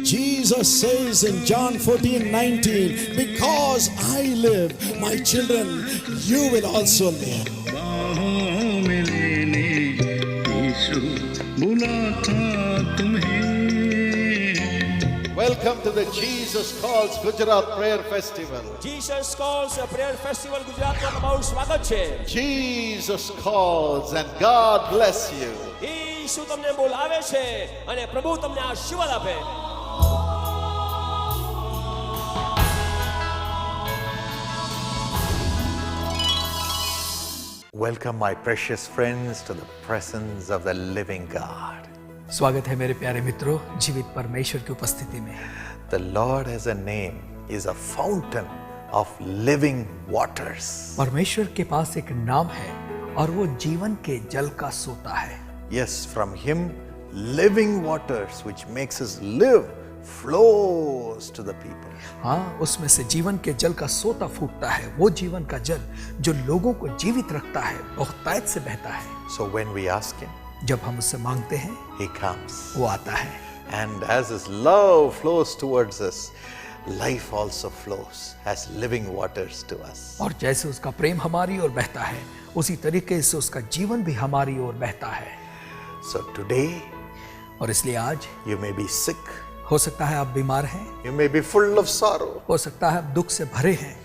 Jesus says in John 14:19, because I live, my children, you will also live. बाहों में लेने यीशु बुलाता तुम्हें। Welcome to the Jesus Calls Gujarat Prayer Festival. Jesus Calls Prayer Festival ગુજરાતમાં તમારું સ્વાગત છે. Jesus calls and God bless you. ઈસુ તમને બોલાવે છે અને પ્રભુ તમને આશીર્વાદ આપે. Welcome, my precious friends, to the presence of the living God. स्वागत है मेरे प्यारे मित्रों जीवित परमेश्वर की उपस्थिति में. The Lord has a name, is a fountain of living waters. परमेश्वर के पास एक नाम है और वो जीवन के जल का सोता है. Yes, from Him, living waters, which makes us live, flows to the people. हाँ, उसमें से जीवन के जल का सोता फूटता है. वो जीवन का जल जो लोगों को जीवित रखता है, बहुतायत से बहता है. So when we ask Him, जब हम उससे मांगते हैं, He comes. वो आता है. And as His love flows towards us, life also flows as living waters to us. और जैसे उसका प्रेम हमारी ओर बहता है, उसी तरीके से उसका जीवन भी हमारी ओर बहता है. So today, और इसलिए आज you may be sick, हो सकता है आप बीमार हैं, you may be full of sorrow, हो सकता है आप दुख से भरे हैं,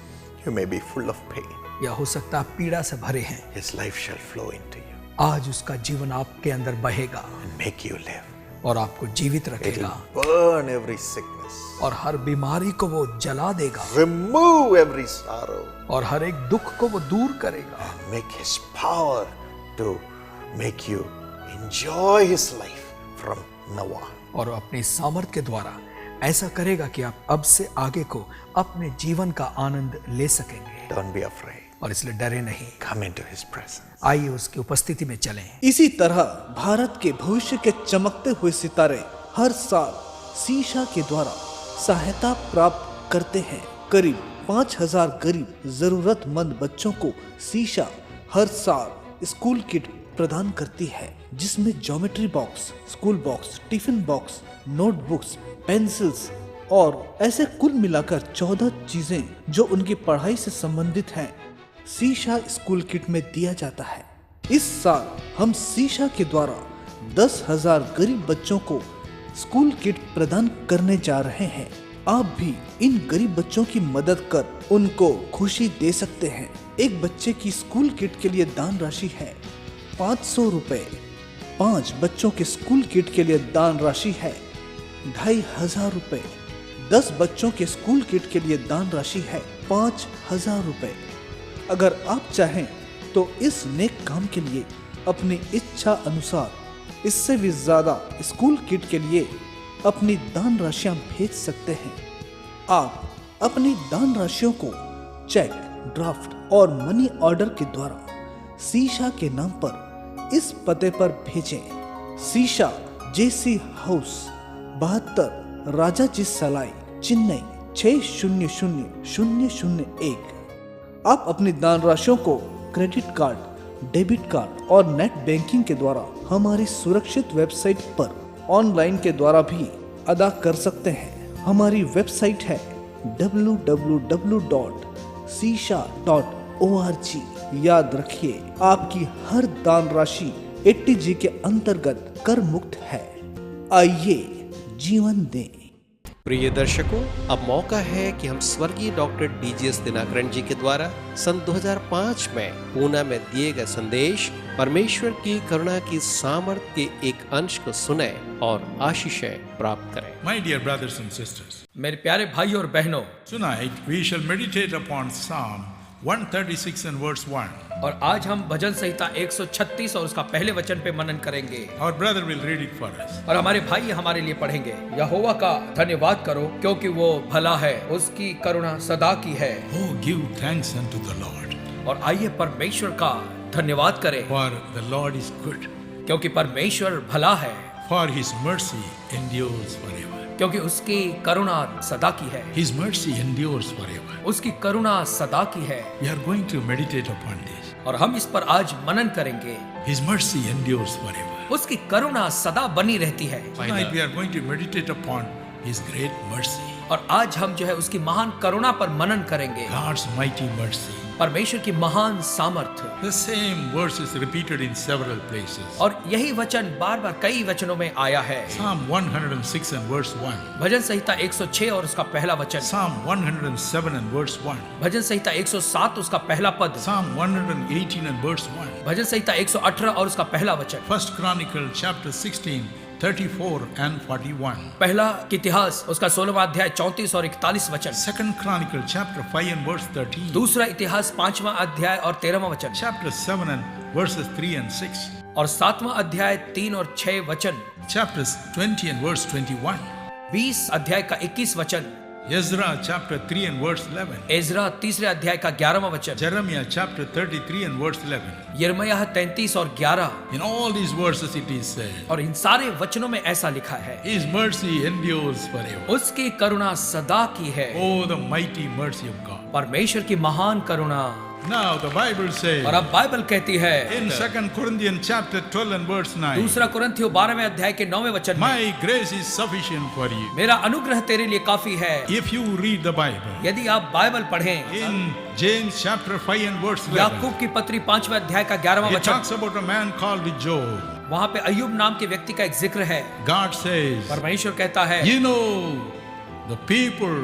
you may be full of pain. या हो सकता है आप पीड़ा से भरे हैं. His life shall flow into you आज उसका जीवन आपके अंदर बहेगा and make you live. और आपको जीवित It रखेगा will burn every sickness, और हर बीमारी को वो जला देगा remove every sorrow, और हर एक दुख को वो दूर करेगा make His power to make you enjoy His life from now on. और अपनी सामर्थ के द्वारा ऐसा करेगा कि आप अब से आगे को अपने जीवन का आनंद ले सकेंगे. Don't be afraid. और इसलिए डरे नहीं. Come into His presence. आइए उसकी उपस्थिति में चलें. इसी तरह भारत के भविष्य के चमकते हुए सितारे हर साल सीशा के द्वारा सहायता प्राप्त करते हैं. करीब 5000 गरीब जरूरतमंद बच्चों को सीशा हर साल स्कूल किट प्रदान करती है, जिसमें geometry box, school box, tiffin box, notebooks, pencils और ऐसे कुल मिलाकर 14 चीजें जो उनकी पढ़ाई से संबंधित हैं सीशा स्कूल किट में दिया जाता है. इस साल हम सीशा के द्वारा 10,000 गरीब बच्चों को स्कूल किट प्रदान करने जा रहे हैं. आप भी इन गरीब बच्चों की मदद कर उनको खुशी दे सकते हैं. एक बच्चे की स्कूल किट के लिए दान राशि है 500 रुपए. 5 बच्चों के स्कूल किट के लिए दान राशि है 2500 रुपए. 10 बच्चों के स्कूल किट के लिए दान राशि है 5000 रुपए. अगर आप चाहें तो इस नेक काम के लिए अपनी इच्छा अनुसार इससे भी ज्यादा स्कूल किट के लिए अपनी दान राशियां भेज सकते हैं. आप अपनी दान राशियों को चेक, ड्राफ्ट और मनी ऑर्डर के द्वारा सीशा के नाम पर इस पते पर भेजें. सीशा जेसी हाउस 72 राजाजी सलाई, चेन्नई 600001. आप अपनी दान राशियों को क्रेडिट कार्ड, डेबिट कार्ड और नेट बैंकिंग के द्वारा हमारी सुरक्षित वेबसाइट पर ऑनलाइन के द्वारा भी अदा कर सकते हैं. हमारी वेबसाइट है www.sisha.org. याद रखिए, आपकी हर दान राशि 80G के अंतर्गत कर मुक्त है. आइए जीवन दें. प्रिय दर्शकों, अब मौका है कि हम स्वर्गीय डॉक्टर डीजीएस दिनाकरण जी के द्वारा सन 2005 में पूना में दिए गए संदेश परमेश्वर की करुणा की सामर्थ के एक अंश को सुने और आशीषें प्राप्त करें. My dear brothers and sisters, मेरे प्यारे भाई और बहनों, tonight we shall meditate upon Psalm 136 and verse 1. और आज हम भजन संहिता 136 और उसका पहले वचन पे मनन करेंगे. Our brother will read it for us. और हमारे भाई हमारे लिए पढ़ेंगे. यहोवा का धन्यवाद करो क्योंकि वो भला है, उसकी करुणा सदा की है. Oh, give thanks unto the Lord. और आइए परमेश्वर का धन्यवाद करें, For the Lord is good, क्योंकि परमेश्वर भला है, for His mercy endures forever. क्योंकि उसकी करुणा सदा की है. His mercy endures forever. उसकी करुणा सदा की है. We are going to meditate upon this. और हम इस पर आज मनन करेंगे. His mercy endures forever. उसकी करुणा सदा बनी रहती है. Tonight we are going to meditate upon His great mercy, और आज हम जो है उसकी महान करुणा पर मनन करेंगे, God's mighty mercy. परमेश्वर की महान सामर्थ्य। The same verse is repeated in several places. और यही वचन बार बार कई वचनों में आया है। Psalm 106 and verse 1. भजन संहिता 106 और उसका पहला वचन, Psalm 107 and verse 1. भजन संहिता 107 उसका पहला पद, Psalm 118 and verse 1. भजन संहिता 118 और उसका पहला वचन, First Chronicle chapter 16, 34 and 41. पहला इतिहास उसका 16वां अध्याय 34 और 41 वचन, Second Chronicle chapter 5 and verse 13. दूसरा इतिहास 5वां अध्याय और 13वां वचन, Chapter 7 and verses 3 and 6. और 7वां अध्याय 3 और 6 वचन, Chapters 20 and verse 21. 20 अध्याय का 21 वचन, Ezra chapter 3 and verse 11. Ezra तीसरे अध्याय का 11वां वचन, Jeremiah chapter 33 and verse 11. यिर्मयाह 33 और 11। In all these verses it is said, और इन सारे वचनों में ऐसा लिखा है, His mercy endures forever. उसकी करुणा सदा की है। Oh, the mighty mercy of God. परमेश्वर की महान करुणा। Now the Bible says और अब बाइबल कहती है in 2 Corinthians chapter 12 and verse 9, दूसरा कुरिन्थियों 12वें अध्याय के 9वें वचन में, My grace is sufficient for you. मेरा अनुग्रह तेरे लिए काफी है। If you read the Bible, यदि आप बाइबल पढ़ें, in James chapter 5 and verse 11, याकूब की पत्री 5वें अध्याय का 11वां it वचन, talks about a man called Job. वहाँ पे अय्यूब नाम के व्यक्ति का एक जिक्र है। God says, परमेश्वर कहता है, you know the people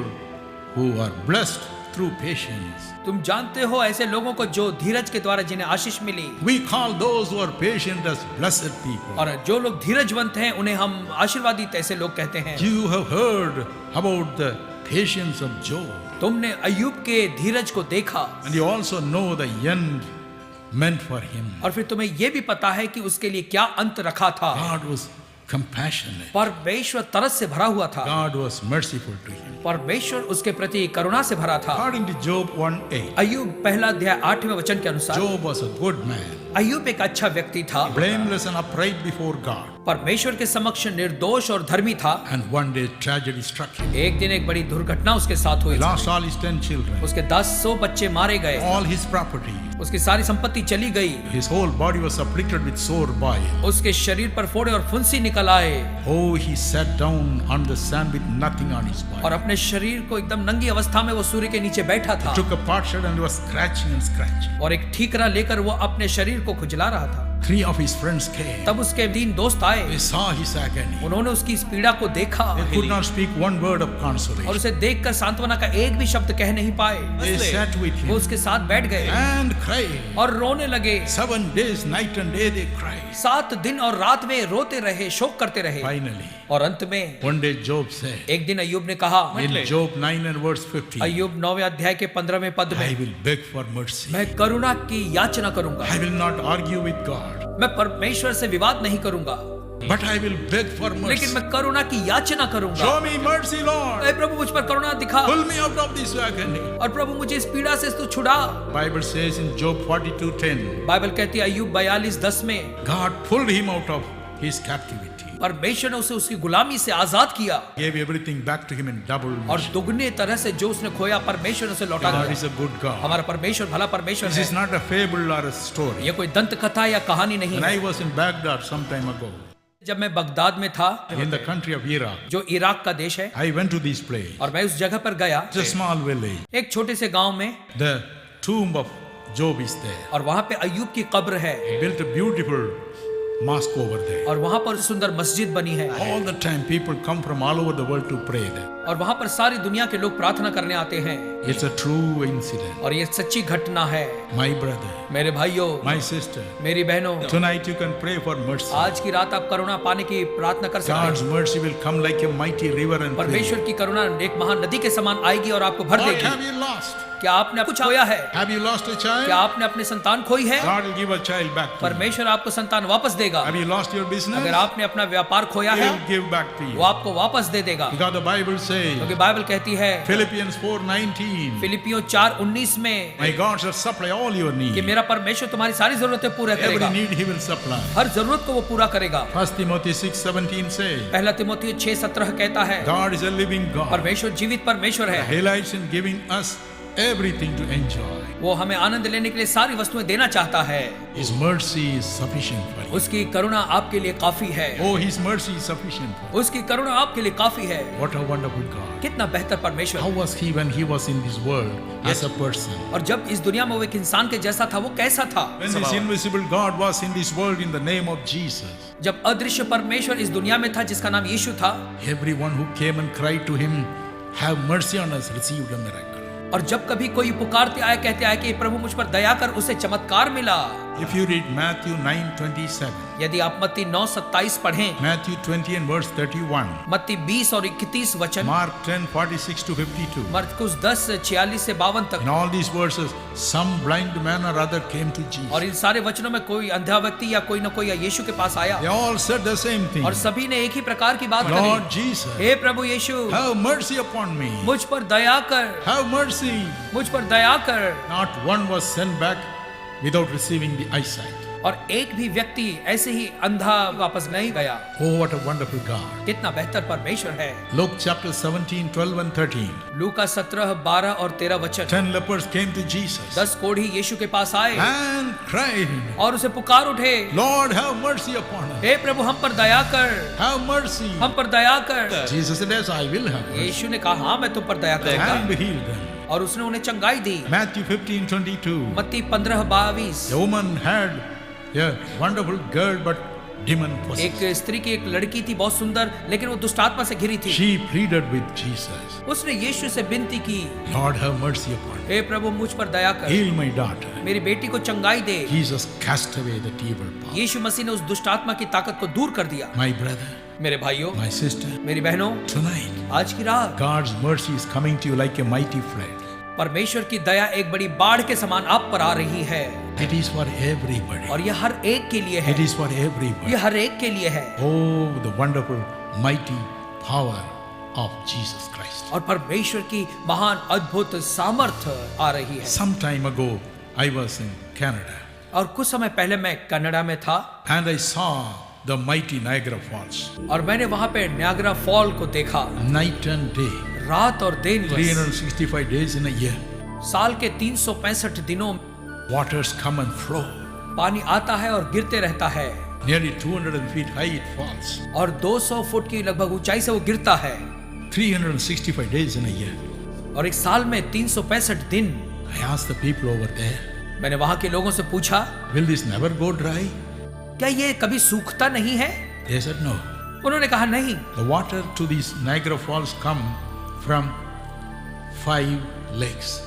who are blessed through patience. तुम जानते हो ऐसे लोगों को जो धीरज के द्वारा जिन्हें आशीष मिली, We call those who are patient as blessed people. और जो लोग धीरजवंत हैं उन्हें हम आशीर्वादित ऐसे लोग कहते हैं। You have heard about the patience of Job, तुमने अय्यूब के धीरज को देखा, and you also know the end meant for him. और फिर तुम्हें यह भी पता है कि उसके लिए क्या अंत रखा था। God was compassionate. परमेश्वर तरस से भरा हुआ था, God was merciful to him. परमेश्वर उसके प्रति करुणा से भरा था। According to Job 1:8, अय्यूब पहला अध्याय 8वें वचन के अनुसार Job was a good man, अय्यूब एक अच्छा व्यक्ति था, blameless and upright before God. परमेश्वर के समक्ष निर्दोष और धर्मी था। And one day tragedy struck him. एक दिन एक बड़ी दुर्घटना उसके साथ हुई। He lost all his 10 children, उसके 10 बच्चे मारे गए, all his property. उसकी सारी संपत्ति चली गई, His whole body was afflicted with sore boil. उसके शरीर पर फोड़े और फुंसी निकल आए, Oh, he sat down on the sand with nothing on his body. और अपने शरीर को एकदम नंगी अवस्था में वो सूर्य के नीचे बैठा था, Took a potsherd and was scratching and scratching. और एक ठीकरा लेकर वो अपने शरीर को खुजला रहा था। 3 of his friends came. तब उसके 3 दोस्त They आए, saw his agony. उन्होंने उसकी इस पीड़ा को देखा, They could not speak one word of और consolation. उसे देखकर सांत्वना का एक भी शब्द कह नहीं पाए। They sat with वो him उसके साथ बैठ गए and cried. और रोने लगे। 7 days, night and day they cried. 7 दिन और रात में रोते रहे, शोक करते रहे, Finally, और अंत में one day Job said, एक दिन अय्यूब ने कहा, in Job 9 and verse 15, अय्यूब 9वें अध्याय के 15वें पद I में, will beg for mercy. मैं करुणा की याचना करूंगा, I will not argue with God, मैं परमेश्वर से विवाद नहीं करूंगा, but I will beg for mercy. लेकिन मैं करुणा की याचना करूंगा। Show me mercy, Lord. ऐ प्रभु मुझ पर करुणा दिखा, Pull me out of this agony. और प्रभु मुझे इस पीड़ा से तू छुड़ा। Bible says in Job 42:10, Bible कहती है अय्यूब 42:10 में, God pulled him out of his captivity, परमेश्वर ने उसे उसकी गुलामी से आजाद किया, gave everything back to him in double और measure. दुगने तरह से जो उसने खोया परमेश्वर ने उसे लौटा God दिया। is a good God. हमारा परमेश्वर भला परमेश्वर This is है। not a fable or a story. ये कोई दंत कथा या कहानी नहीं When है। I was in Baghdad some time ago, जब मैं बगदाद में था, in the country of Iraq, जो इराक का देश है, I went to this place. और मैं उस जगह पर गया, It's a small village. एक छोटे से गांव में, The tomb of Job is there. और वहां पे अय्यूब की कब्र है, He built a beautiful mosque over there. और वहां पर सुंदर मस्जिद बनी है, All the time people come from all over the world to pray there. और वहां पर सारी दुनिया के लोग प्रार्थना करने आते हैं, It's a true incident. और ये सच्ची घटना है। My brother, मेरे भाइयों, my sister, मेरी बहनों, tonight you can pray for mercy. आज की रात आप करुणा पाने की प्रार्थना कर सकते God's हैं। mercy will come like a mighty river and fill you. परमेश्वर की करुणा एक महान नदी के समान आएगी और आपको भर What देगी। have you lost? क्या आपने कुछ खोया है? Have you lost a क्या child? आपने अपनी संतान खोई है? God will give a child back to you. परमेश्वर आपको संतान वापस देगा। Have you lost your business? अगर आपने अपना व्यापार खोया He है, will give back to you. वो आपको वापस दे देगा, Because the Bible says, क्योंकि बाइबल कहती है Philippians 4:19, फिलिपियों 4:19 में my God shall supply all your कि needs. मेरा परमेश्वर तुम्हारी सारी जरूरतें पूरा Every करेगा, need He will supply. हर जरूरत को वो पूरा करेगा। 1 Timothy 6:17 says, पहला तिमोथी 6:17 कहता है God is a living God. परमेश्वर जीवित परमेश्वर है, He delights in giving us everything to enjoy. वो हमें आनंद लेने के लिए सारी वस्तुएं देना चाहता है। His mercy is sufficient for you. उसकी करुणा आपके लिए काफी है। Oh, His mercy is sufficient for you. उसकी करुणा आपके लिए काफी है। What a wonderful God. कितना बेहतर परमेश्वर। How was He when He was in this world as a person? और जब इस दुनिया में वो एक इंसान के जैसा था, वो कैसा था? When this invisible God was in this world in the name of Jesus, जब अदृश्य परमेश्वर इस दुनिया में था जिसका नाम यीशु था, everyone who came and cried to Him, "Have mercy on us," received a miracle. और जब कभी कोई पुकारते आए, कहते आए कि प्रभु मुझ पर दया कर, उसे चमत्कार मिला। If you read Matthew 9:27, यदि आप मत्ती 9:27 पढ़ें, Matthew 20 and verse 31, मत्ती 20 और 31 वचन, Mark 10:46 to 52, मरकुस 10:46 से 52 तक, in all these verses, some blind man or other came to Jesus. और इन सारे वचनों में कोई अंधा व्यक्ति या कोई न कोई यीशु के पास आया, They all said the same thing. और सभी ने एक ही प्रकार की बात Lord करी, Jesus, hey Prabhu Yeshu, have mercy upon me. मुझ पर दया कर, Have mercy. मुझ पर दया कर। Not one was sent back without receiving the eyesight. और एक भी व्यक्ति ऐसे ही अंधा वापस नहीं गया। Oh, what a wonderful God. कितना बेहतर परमेश्वर है। Luke chapter 17, 12 and 13. लूका 17, 12 और 13 वचन। 10 lepers came to Jesus 10 कोढ़ी यीशु के पास आए and cried, और उसे पुकार उठे, Lord, have mercy upon us. हे प्रभु हम पर दया कर, Have mercy. हम पर दया कर। Jesus said, yes, I will have mercy. यीशु ने कहा, हाँ मैं तुम पर दया And करूंगा, healed them. और उसने उन्हें चंगाई दी। Matthew 15:22. मत्ती 15:22। The woman had a wonderful girl, but demon possessed. एक स्त्री की एक लड़की थी बहुत सुंदर, लेकिन वो दुष्ट आत्मा से घिरी थी। She pleaded with Jesus, उसने यीशु से विनती की, Lord, have mercy upon me. हे प्रभु मुझ पर दया कर, Heal my daughter. मेरी बेटी को चंगाई दे। Jesus cast away the evil power. यीशु मसीह ने उस दुष्ट आत्मा की ताकत को दूर कर दिया। My brother, मेरे भाइयों, my sister, मेरी बहनों, tonight, आज की रात God's mercy is coming to you like a mighty flood. परमेश्वर की दया एक बड़ी बाढ़ के समान आप पर आ रही है, It is for everybody. और यह हर एक के लिए It है, is for everybody. यह हर एक के लिए है। Oh, the wonderful, mighty power of Jesus Christ. और परमेश्वर की महान अद्भुत सामर्थ्य आ रही है। Some time ago, I was in Canada और कुछ समय पहले मैं कनाडा में था, and I saw the mighty Niagara Falls. और मैंने वहां पे नायग्रा फॉल को देखा, Night and day, रात और दिन, 365 days in a year. साल के 365 दिनों Waters come and flow. पानी आता है और गिरते रहता है, Nearly 200 feet high it falls. और 200 फुट की लगभग ऊंचाई से वो गिरता है, 365 days in a year. और एक साल में 365 दिन। I asked the people over there, मैंने वहां के लोगों से पूछा, will this never go dry? क्या ये कभी सूखता नहीं है? They said no. उन्होंने कहा नहीं, The water to these Niagara Falls come from 5 lakes.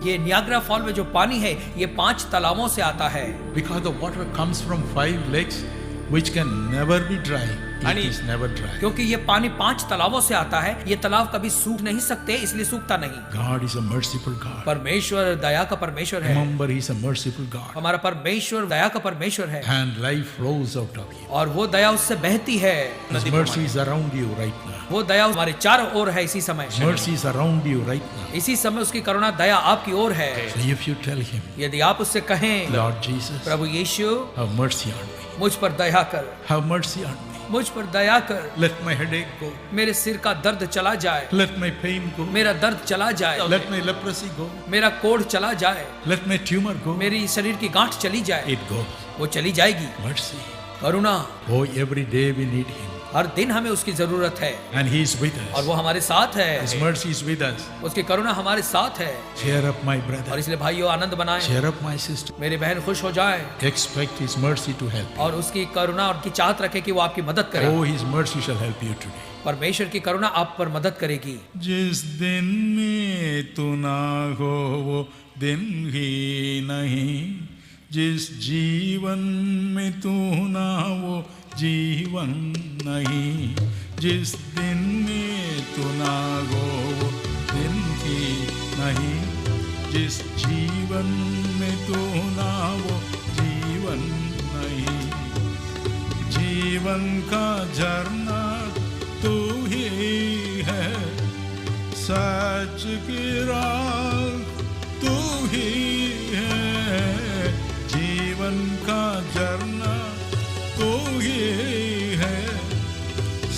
ये नियाग्रा फॉल में जो पानी है ये 5 तालाबों से आता है, Because the water comes from 5 lakes which can never be dry. It is never dry. क्योंकि ये पानी 5 तालाबों से आता है, ये तालाब कभी सूख नहीं सकते, इसलिए सूखता नहीं। God is a merciful God. परमेश्वर दया का परमेश्वर है, Remember, He is a merciful God. हमारा परमेश्वर दया का परमेश्वर है, And life flows out of you. और वो दया उससे बहती है। His mercy is around you right now. वो दया हमारे चारों ओर है इसी समय, Mercy is around you right now. इसी समय उसकी करुणा दया आपकी ओर है। So if you tell Him, यदि आप उससे कहें, Lord Jesus, Prabhu Yeshu have mercy on me. मुझ पर दया कर, Have mercy on me. मुझ पर दया कर, Let my headache go. मेरे सिर का दर्द चला जाए, Let my pain go. मेरा दर्द चला जाए, Let my leprosy go. मेरा कोढ़ चला जाए, Let my tumor go. मेरी शरीर की गांठ चली जाए, It goes. वो चली जाएगी। Mercy. Karuna, Oh, every day we need Him. हर दिन हमें उसकी जरूरत है, And He is with और us. वो हमारे साथ His है, mercy is with us. उसकी करुणा हमारे साथ है। Cheer up, my और brother. इसलिए भाइयों आनंद बनाएं, Cheer up, my sister. मेरी बहन खुश हो जाए, Expect His mercy to help. और उसकी करुणा और की चाहत रखे कि वो आपकी मदद करे। Oh, His mercy shall help you today. परमेश्वर की करुणा आप पर मदद करेगी। जिस दिन में तू ना हो वो दिन ही नहीं, जिस जीवन में तू ना वो जीवन नहीं, जिस दिन में तू ना हो वो दिन ही नहीं, जिस जीवन में तू ना वो जीवन नहीं। जीवन का झरना तू ही है, सच की राह तू ही है, जीवन का झरना तू ही है,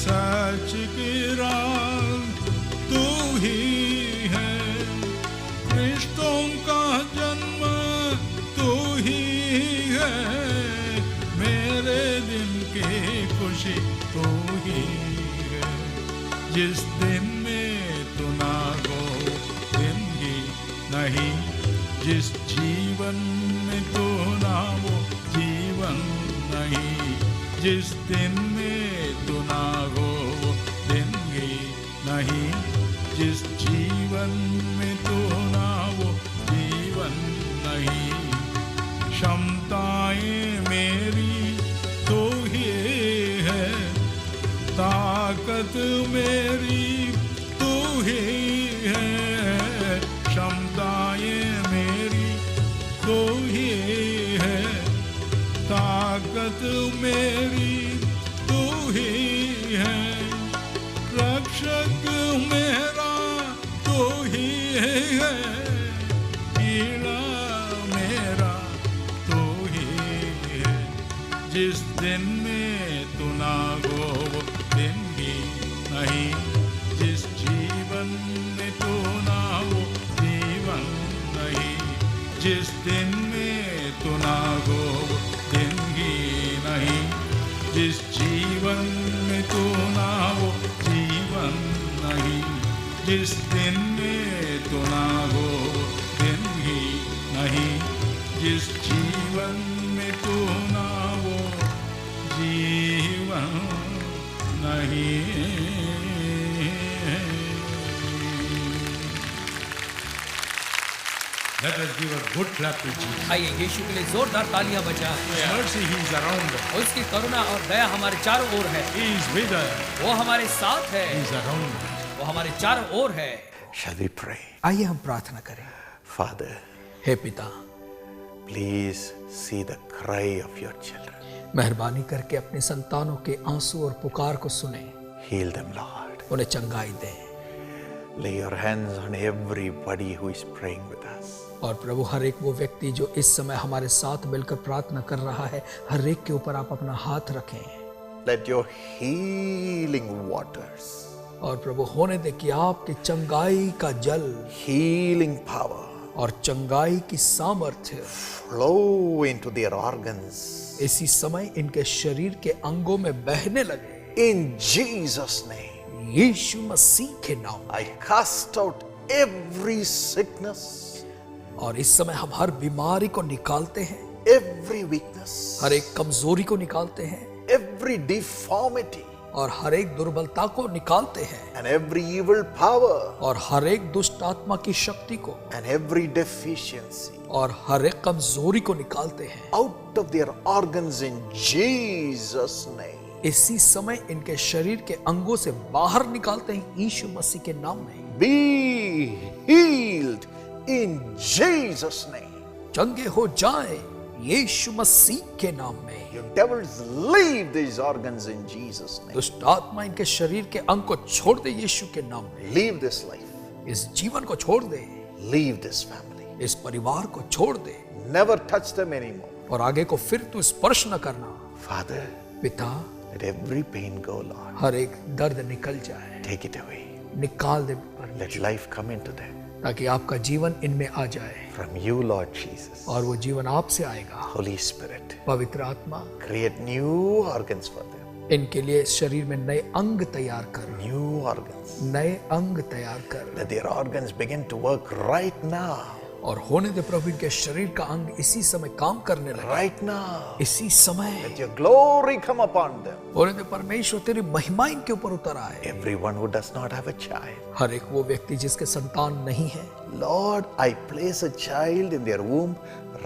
सच की राह तू ही है। कृष्ण खुशी तू ही है। जिस दिन में तू ना हो दिन ही नहीं, जिस जीवन में तू ना हो जीवन नहीं, जिस दिन में तू ना हो दिन ही नहीं, जिस जीवन में तू ना हो जीवन नहीं। क्षमताएं मेरी तो ही है, ताकत मेरी तू ही है। क्षमताएं मेरी तो ही है, ताकत मेरी तू ही है। रक्षक मेरा तू ही है, पीड़ा मेरा तू ही है। जिस दिन में तू ना हो वो दिन ही नहीं, जिस जीवन में तू ना हो जीवन नहीं, जिस दिन में तू ना हो वो दिन ही नहीं, जिस जीवन में तू ना हो जीवन नहीं, जिस दिन में तू ना हो दिन ही नहीं, जिस जीवन में तू ना हो जीवन नहीं। Let us give a good clap to Jesus. आइए यीशु के लिए जोरदार तालियां बजाएं। His mercy, He is around us. उसकी करुणा और दया हमारे चारों ओर है। He is with us. वो हमारे साथ है, He is around us. वो हमारे चारों ओर है। Shall we pray? आइए हम प्रार्थना करें। Father, हे पिता, please see the cry of your children. मेहरबानी करके अपने संतानों के आंसू और पुकार को सुने, Heal them, Lord. उन्हें चंगाई दें। Lay your hands on everybody who is praying with us. और प्रभु, हर एक वो व्यक्ति जो इस समय हमारे साथ मिलकर प्रार्थना कर रहा है, हर एक के ऊपर आप अपना हाथ रखें। Let your healing waters, और प्रभु होने दे कि आपके चंगाई का जल healing power और चंगाई की सामर्थ्य flow into their organs. इसी समय इनके शरीर के अंगों में बहने लगे। In Jesus' name, यीशु मसीह के नाम। I cast out every sickness, और इस समय हम हर बीमारी को निकालते हैं, every weakness, हर एक कमजोरी को निकालते हैं, every deformity, और हर एक दुर्बलता को निकालते हैं, and every evil power, और हर एक दुष्ट आत्मा की शक्ति को, and every deficiency और हर एक कमजोरी को निकालते हैं। out of their organs in Jesus' name. इसी समय इनके शरीर के अंगों से बाहर निकालते हैं यीशु मसीह के नाम में। Be healed in Jesus' name. चंगे हो जाए यीशु मसीह के नाम में। You devils, leave these organs in Jesus' name. दुष्ट आत्मा इनके शरीर के अंग को छोड़ दे यीशु के नाम में। Leave this life. इस जीवन को छोड़ दे, Leave this family. इस परिवार को छोड़ दे, Never touch them anymore. और आगे को फिर तू स्पर्श न करना। Father, पिता, let every pain go, Lord. हर एक दर्द निकल जाए, Take it away. निकाल दे Let परमेश्वर, life come into them. ताकि आपका जीवन इनमें आ जाए, From you, Lord Jesus. और वो जीवन आपसे आएगा। Holy Spirit, पवित्र आत्मा, create new organs for them. इनके लिए शरीर में नए अंग तैयार कर, New organs. नए अंग तैयार कर, Let their organs begin to work right now. और होने दे प्रभु इनके शरीर का अंग इसी समय काम करने लगे, Right now. इसी समय Let your glory come upon them. होने दे परमेश्वर तेरी महिमा इनके ऊपर उतर आए। Everyone who does not have a child. हर एक वो व्यक्ति जिसके संतान नहीं है, Lord, I place a child in their womb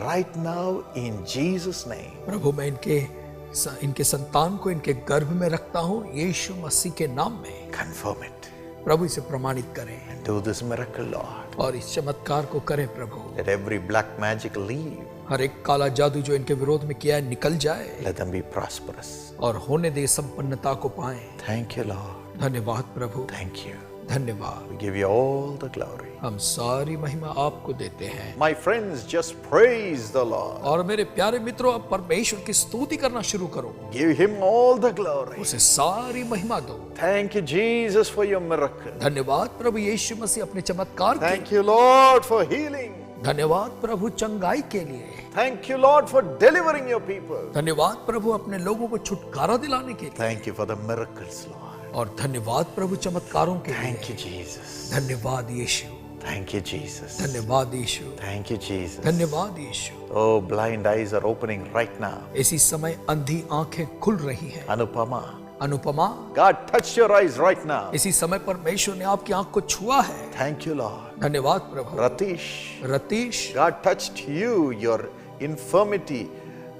right now in Jesus' name. प्रभु मैं इनके संतान को इनके गर्भ में रखता हूँ यीशु मसीह के नाम में। Confirm it. प्रभु इसे प्रमाणित करें And do this miracle, Lord. और इस चमत्कार को करें प्रभु। Let every black magic leave. हर एक काला जादू जो इनके विरोध में किया है निकल जाए, Let them be prosperous. और होने दे संपन्नता को पाएं। Thank you, Lord. धन्यवाद प्रभु, Thank you. धन्यवाद। We give you all the glory. हम सारी महिमा आपको देते हैं। My friends, just praise the Lord. और मेरे प्यारे मित्रों, अब परमेश्वर की स्तुति करना शुरू करो, Give him all the glory. उसे सारी महिमा दो। Thank you, Jesus, for your miracle. धन्यवाद प्रभु यीशु मसीह अपने चमत्कार के। Thank you, Lord, for healing. धन्यवाद प्रभु चंगाई के लिए। Thank you, Lord, for delivering your people. धन्यवाद प्रभु अपने लोगों को छुटकारा दिलाने के लिए। Thank you for the miracles, Lord. और धन्यवाद प्रभु चमत्कारों के लिए। Thank you, Jesus. धन्यवाद यीशु। Thank you, Jesus. धन्यवाद यीशु। Thank you, Jesus. धन्यवाद यीशु। Oh, blind eyes are opening right now. इसी समय अंधी आंखें खुल रही हैं। Anupama, Anupama, God touched your eyes right now. इसी समय परमेश्वर ने आपकी आंख को छुआ है। Thank you, Lord. धन्यवाद प्रभु। Ratish, Ratheesh, God touched you. Your infirmity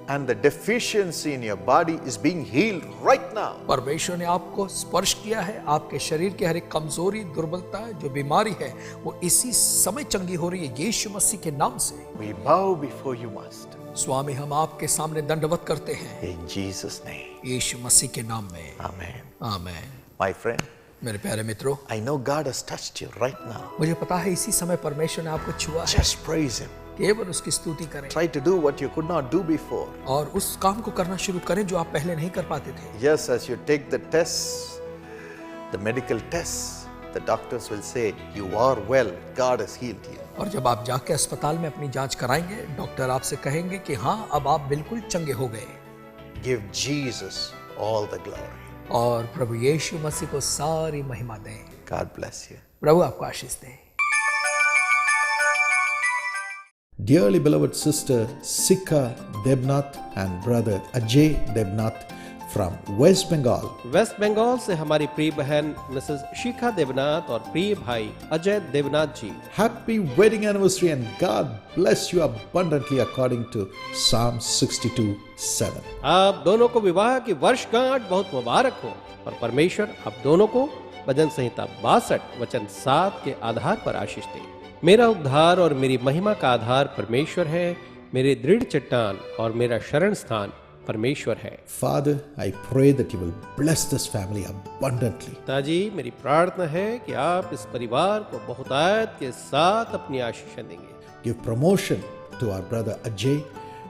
and the deficiency in your body is being healed right now. परमेश्वर ने आपको स्पर्श किया है। आपके शरीर की हर एक कमजोरी, दुर्बलता, जो बीमारी है, वो इसी समय चंगी हो रही है यीशु मसीह के नाम से। We bow before you, Master. स्वामी, हम आपके सामने दंडवत करते हैं In Jesus' name. यीशु मसीह के नाम में। Amen. आमेन। My friend, मेरे प्यारे मित्रों, I know God has touched you right now. मुझे पता है इसी समय परमेश्वर ने आपको छुआ है। Just praise Him. केवल उसकी स्तुति करें Try to do what you could not do before. और उस काम को करना शुरू करें जो आप पहले नहीं कर पाते थे। Yes, as you take the tests, the medical tests, the doctors will say, you are well, God has healed you. और जब आप जाके अस्पताल में अपनी जांच कराएंगे, डॉक्टर आपसे कहेंगे कि हाँ, अब आप बिल्कुल चंगे हो गए। Give Jesus all the glory. और प्रभु यीशु मसीह को सारी महिमा दें। God bless you. प्रभु आपको आशीष दे। Dearly beloved sister Sikha Debnath and brother Ajay Debnath from West Bengal, West Bengal से हमारी प्रिय बहन मिसेस शिखा देवनाथ और प्रिय भाई अजय देवनाथ जी, happy wedding anniversary and God bless you abundantly according to Psalm 62:7. आप दोनों को विवाह की वर्षगांठ बहुत मुबारक हो और परमेश्वर आप दोनों को भजन संहिता 62 वचन 7 के आधार पर आशीष दे। मेरा उद्धार और मेरी महिमा का आधार परमेश्वर है, मेरे दृढ़ चट्टान और मेरा शरण स्थान परमेश्वर है। Father, I pray that you will bless this family abundantly. पिताजी, मेरी प्रार्थना है कि आप इस परिवार को बहुतायत के साथ अपनी आशीषें देंगे। Give promotion to our brother Ajay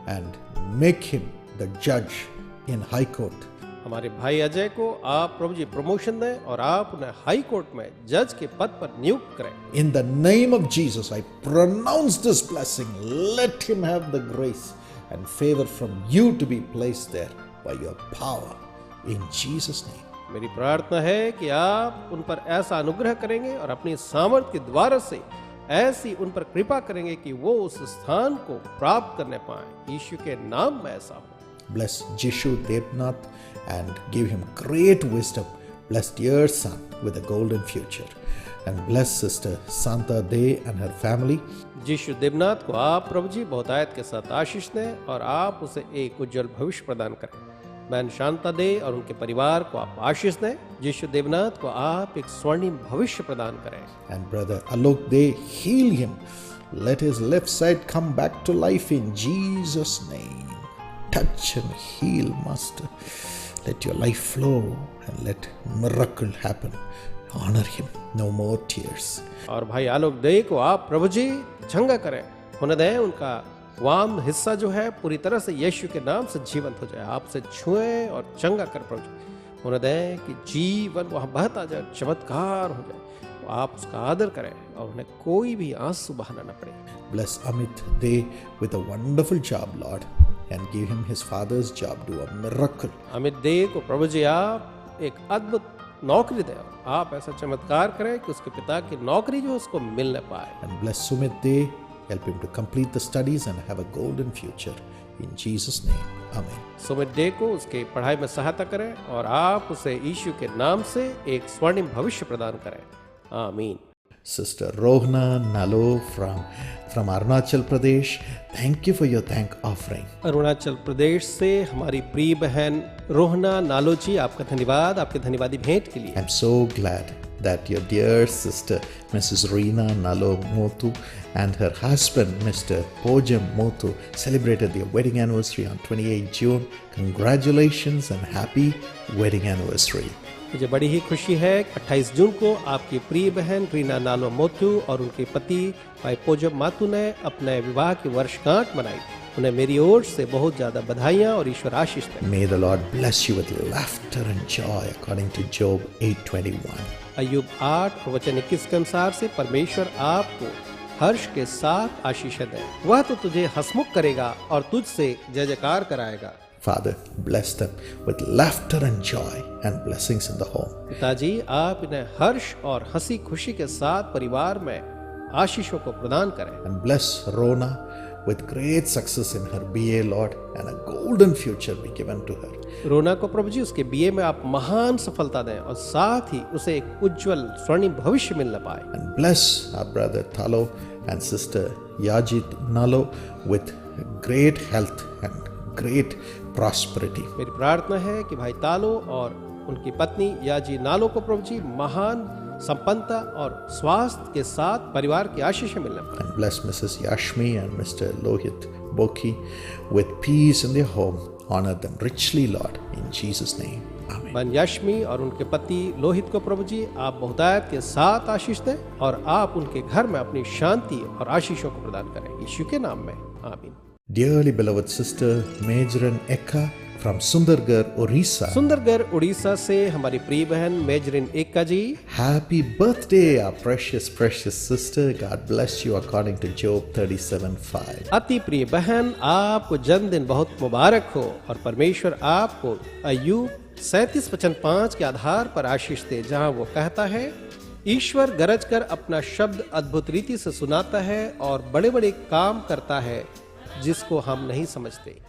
and make him the judge in High Court. हमारे भाई अजय को आप प्रभु जी प्रमोशन दें और आप उन्हें हाई कोर्ट में जज के पद पर नियुक्त करें। In the name of Jesus, I pronounce this blessing. Let him have the grace and favor from you to be placed there by your power. In Jesus' name. मेरी प्रार्थना है कि आप उन पर ऐसा अनुग्रह करेंगे और अपनी सामर्थ के द्वारा से ऐसी उन पर कृपा करेंगे कि वो उस स्थान को प्राप्त करने पाए। यीशु के नाम में ऐसा हो। Bless Jishu Debnath and give him great wisdom. Bless dear son with a golden future. And bless sister Santa De and her family. यीशु देवनाथ को आप प्रभु जी बहुतायत के साथ आशीष दें और आप उसे एक उज्जवल भविष्य प्रदान करें। बहन शांता दे और उनके परिवार को आप आशीष दें। यीशु देवनाथ को आप एक स्वर्णिम भविष्य प्रदान करें। And brother Alok De, heal him. Let his left side come back to life in Jesus' name. Touch and heal, Master. Let your life flow and let miracle happen. Honor him. No more tears. और भाई आलोक दे को आप प्रभु जी चंगा करें। होने दें उनका वाम हिस्सा जो है पूरी तरह से यीशु के नाम से जीवंत हो जाए। आपसे छुएं और चंगा कर प्रभु जी। होने दें कि जीवन वहाँ बहता जाए, चमत्कार हो जाए। आप उसका आदर करें और उन्हें कोई भी आंसू बहाना न पड़े। Bless Amit De with a wonderful job, Lord, and give him his father's job. Do a miracle. Amit दे को प्रभु जी आप एक अद्भुत नौकरी दें। आप ऐसा चमत्कार करें कि उसके पिता की नौकरी जो उसको मिल न पाए। And bless Sumit De. Help him to complete the studies and have a golden future. In Jesus' name. Amen. Sumit day को उसके पढ़ाई में सहायता करें और आप उसे यीशु के नाम से एक स्वर्णिम भविष्य प्रदान करें। आमीन। Sister Rohna Nalo from Arunachal Pradesh, thank you for your thank offering. Arunachal Pradesh से हमारी प्रिय बहन रोहना नालो जी, आपका धन्यवाद आपके धन्यवादी भेंट के लिए। I'm so glad that your dear sister Mrs. Reena Nalo Mothu and her husband Mr. Pojam Mothu celebrated their wedding anniversary on 28 June. Congratulations and happy wedding anniversary. मुझे बड़ी ही खुशी है कि 28 जून को आपकी प्रिय बहन रीना नालो मोथू और उनके पति भाई पोजम माथु ने अपने विवाह की वर्षगांठ मनाई। उन्हें मेरी ओर से बहुत ज्यादा बधाइयां और ईश्वर आशीष दें। May the Lord bless you with laughter and joy according to Job 8:21. अय्यूब 8 वचन 21 के अनुसार से परमेश्वर आपको हर्ष के साथ आशीषें दे। वह तो तुझे हंसमुख करेगा और तुझसे जय जयकार कराएगा। Father, bless them with laughter and joy and blessings in the home. पिताजी, आप इन्हें हर्ष और हंसी खुशी के साथ परिवार में आशीषों को प्रदान करें। And bless Rona with great success in her BA, Lord, and a golden future be given to her. रोना को प्रभु जी उसके बीए में आप महान सफलता दें और साथ ही उसे एक उज्जवल स्वर्णिम भविष्य मिलने पाए। And bless our brother Thalo and sister Yajit Nalo with great health and great prosperity. मेरी प्रार्थना है कि भाई तालो और उनकी पत्नी याजी नालो को प्रभु जी महान संपन्नता और स्वास्थ्य के साथ परिवार की आशीष मिलने पाए। And bless Mrs. Yashmi and Mr. Lohit Boki with peace in their home. Honor them richly, Lord, in Jesus' name. Amen. बन याशमी और उनके पति लोहित को प्रभु जी आप बहुतायत के साथ आशीष दें और आप उनके घर में अपनी शांति और आशीषों को प्रदान करें, यीशु के नाम में आमीन। Dearly beloved sister Majran Eka from Sundargarh, Orissa. Sundargarh Orissa से हमारी प्रिय बहन मेजरिन एक्का जी। Happy birthday, our precious sister. God bless you according to Job 37:5. अति प्रिय बहन, आपको जन्मदिन बहुत मुबारक हो और परमेश्वर आपको अय्यूब 37:5 के आधार पर आशीष दे, जहां वो कहता है, ईश्वर गरज कर अपना शब्द अद्भुत रीति से सुनाता है और बड़े बड़े काम करता है जिसको हम नहीं समझते।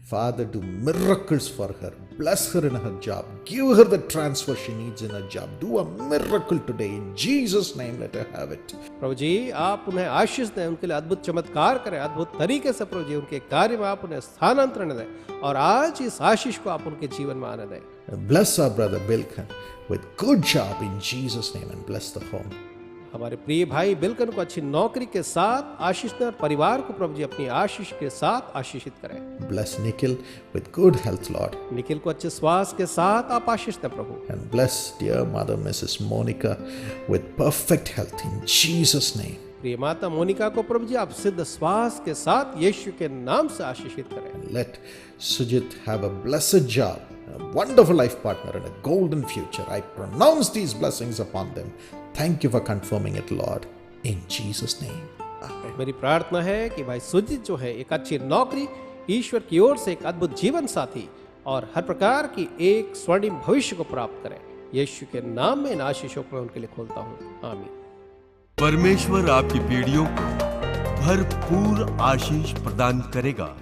Father, do miracles for her. Bless her in her job. Give her the transfer she needs in her job. Do a miracle today. In Jesus' name, let her have it. प्रभु जी आप उन्हें आशीष दें, उनके लिए अद्भुत चमत्कार करें, अद्भुत तरीके से प्रभु जी उनके कार्य में आप उन्हें स्थानांतरण दें और आज इस आशीष को आप उनके जीवन में आने दें। Bless our brother Bilkan with good job in Jesus' name and bless the home. हमारे प्रिय भाई बिलकन को अच्छी नौकरी के साथ आशीष दें और परिवार को प्रभु जी अपनी आशीष के साथ आशीषित करें। Bless Nikhil with good health, Lord. Nikhil को अच्छे स्वास्थ्य के साथ आप आशीष दें प्रभु। And bless dear mother Mrs. Monica with perfect health in Jesus' name. प्रिय माता मोनिका को प्रभु जी आप सिद्ध स्वास्थ्य के साथ यीशु के नाम से आशीषित करें। Let Sujit have a blessed job, a wonderful life partner and a golden future. I pronounce these blessings upon them. Thank you for confirming it, Lord, in Jesus' name. Amen. मेरी प्रार्थना है कि भाई सुजित जो है एक अच्छी नौकरी, ईश्वर की ओर से एक अद्भुत जीवन साथी और हर प्रकार की एक स्वर्णिम भविष्य को प्राप्त करें। यीशु के नाम में इन आशीषों को मैं उनके लिए खोलता हूँ, आमीन। परमेश्वर आपकी पीढ़ियों को भरपूर आशीष प्रदान करेगा।